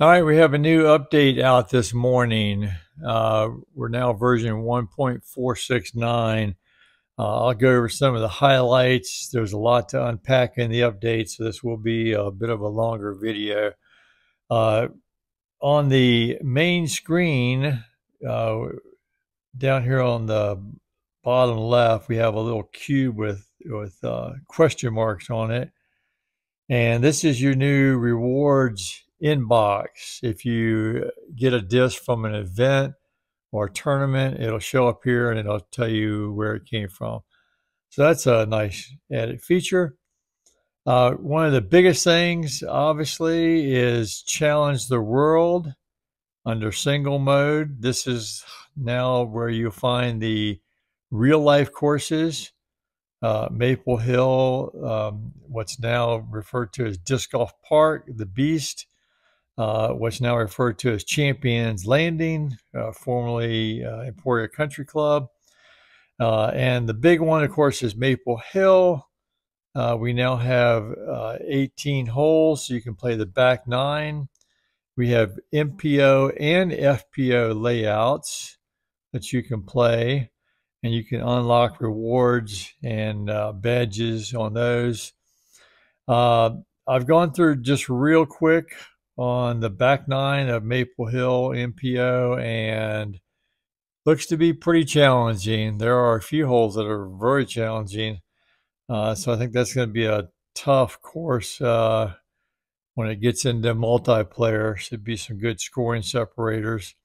All right, we have a new update out this morning. We're now version 1.469. I'll go over some of the highlights. There's a lot to unpack in the update, so this will be a bit of a longer video. Uh, on the main screen, down here on the bottom left, we have a little cube with question marks on it. And this is your new rewards inbox. If you get a disc from an event or a tournament, it'll show up here and it'll tell you where it came from. So that's a nice added feature. One of the biggest things, obviously, is Challenge the World under single mode. This is now where you find the real life courses. Maple Hill, what's now referred to as Disc Golf Park, the Beast, what's now referred to as Champions Landing, formerly Emporia Country Club. And the big one, of course, is Maple Hill. We now have 18 holes, so you can play the back nine. We have MPO and FPO layouts that you can play, and you can unlock rewards and badges on those. I've gone through just real quick on the back nine of Maple Hill MPO, and looks to be pretty challenging. There are a few holes that are very challenging. So I think that's going to be a tough course when it gets into multiplayer. Should be some good scoring separators.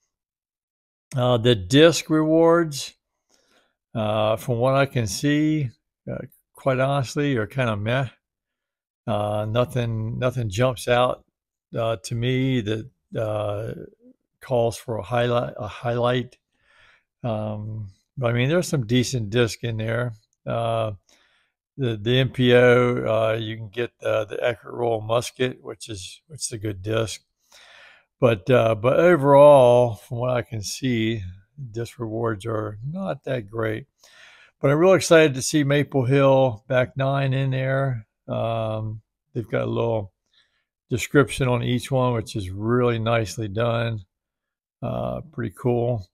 The disc rewards, from what I can see, quite honestly, are kind of meh. Nothing jumps out to me that calls for a highlight. But I mean, there's some decent disc in there. The MPO, you can get the Eckert Roll Musket, which is a good disc. But overall, from what I can see, disc rewards are not that great. But I'm real excited to see Maple Hill back nine in there. They've got a little description on each one, which is really nicely done. Pretty cool.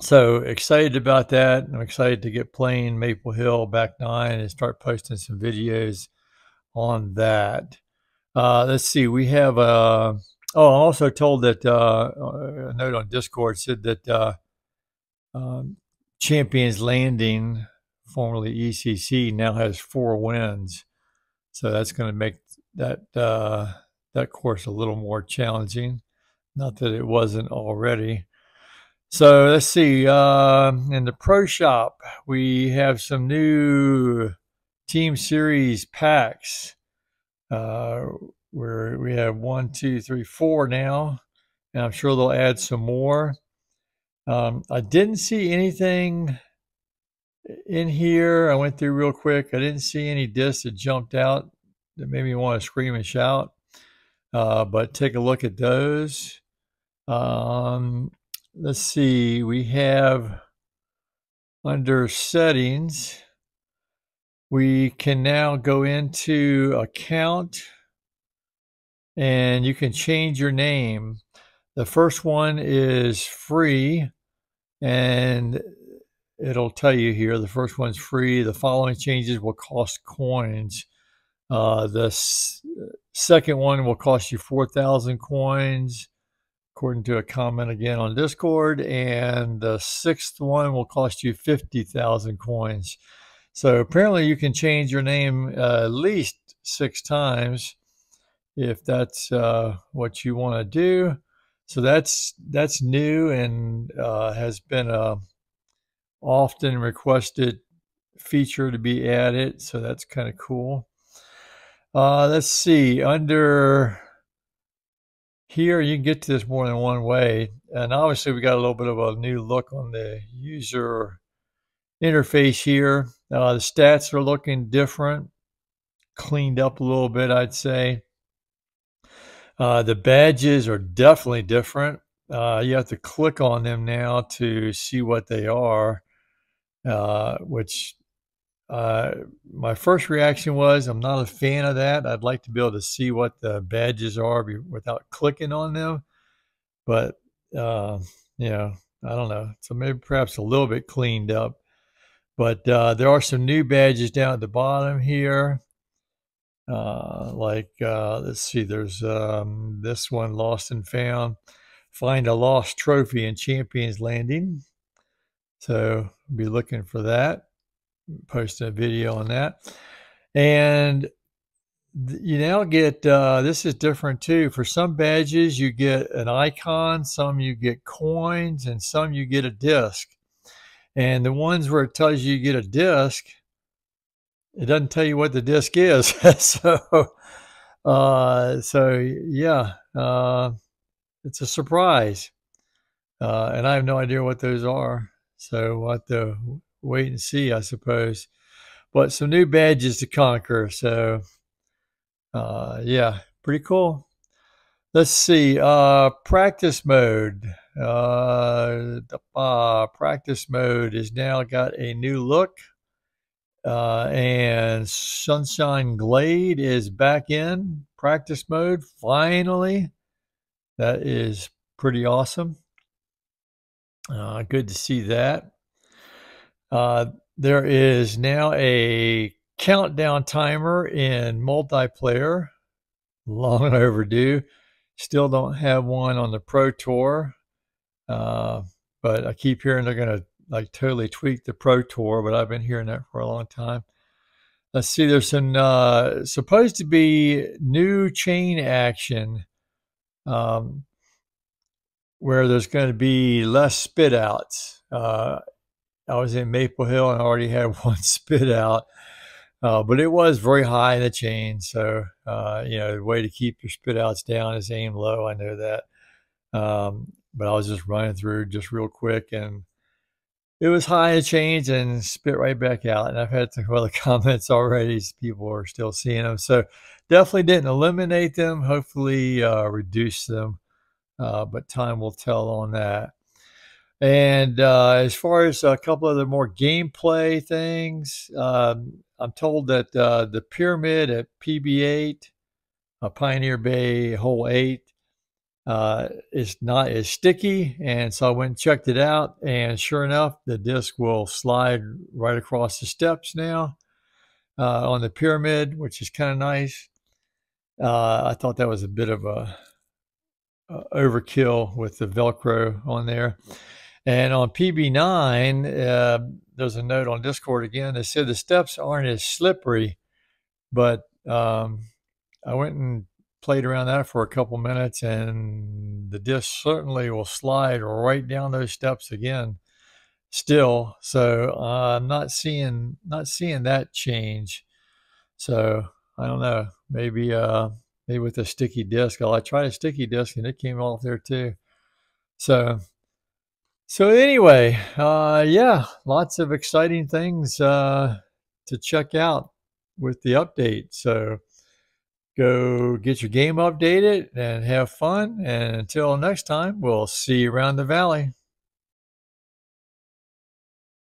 So excited about that. I'm excited to get playing Maple Hill back nine and start posting some videos on that. Let's see. We have I'm also told that a note on Discord said that Champions Landing, formerly ECC, now has 4 wins. So that's going to make that course a little more challenging. Not that it wasn't already. So let's see. In the Pro Shop, we have some new Team Series packs. Where we have 1, 2, 3, 4 now, and I'm sure they'll add some more. I didn't see anything in here. I went through real quick. I didn't see any discs that jumped out that made me want to scream and shout. But take a look at those. Let's see. We have under settings, we can now go into account and you can change your name. The first one is free, and it'll tell you here the first one's free. The following changes will cost coins. The second one will cost you 4,000 coins, according to a comment again on Discord. And the sixth one will cost you 50,000 coins. So apparently you can change your name at least 6 times if that's what you want to do. So that's new and has been a often requested feature to be added. So that's kind of cool. Let's see. Under here, you can get to this more than one way. And obviously, we got a little bit of a new look on the user interface here. The stats are looking different, cleaned up a little bit, I'd say. The badges are definitely different. You have to click on them now to see what they are, which my first reaction was I'm not a fan of that. I'd like to be able to see what the badges are without clicking on them. But, uh, you know, I don't know. So maybe perhaps a little bit cleaned up. But there are some new badges down at the bottom here. Let's see, there's this one, Lost and Found. Find a lost trophy in Champions Landing. So be looking for that. Posting a video on that. And you now get, this is different too. For some badges, you get an icon, some you get coins, and some you get a disc. And the ones where it tells you get a disc, it doesn't tell you what the disc is. It's a surprise. And I have no idea what those are. So we'll have to wait and see, I suppose. But some new badges to conquer. So, yeah, pretty cool. Let's see. Practice mode. Practice mode has now got a new look. And Sunshine Glade is back in practice mode. Finally. That is pretty awesome. Good to see that. There is now a countdown timer in multiplayer. Long overdue. Still don't have one on the Pro Tour. But I keep hearing they're going to like totally tweak the Pro Tour, but I've been hearing that for a long time. Let's see, there's some supposed to be new chain action where there's going to be less spit outs. I was in Maple Hill and I already had one spit out, but it was very high in the chain. So, the way to keep your spit outs down is aim low. I know that. But I was just running through just real quick and it was high in the chains and spit right back out. And I've had some other comments already. People are still seeing them. So definitely didn't eliminate them, hopefully reduce them. But time will tell on that. And as far as a couple of the more gameplay things, I'm told that the pyramid at PB8, Pioneer Bay Hole 8, is not as sticky. And so I went and checked it out. And sure enough, the disc will slide right across the steps now on the pyramid, which is kind of nice. I thought that was a bit of a overkill with the Velcro on there. And on PB9, there's a note on Discord again. They said the steps aren't as slippery, but I went and played around that for a couple minutes, and the disc certainly will slide right down those steps again still. So I'm not seeing that change. So I don't know. Maybe with a sticky disc. I tried a sticky disc and it came off there too. So anyway, yeah, lots of exciting things to check out with the update. So go get your game updated and have fun. And until next time, we'll see you around the valley.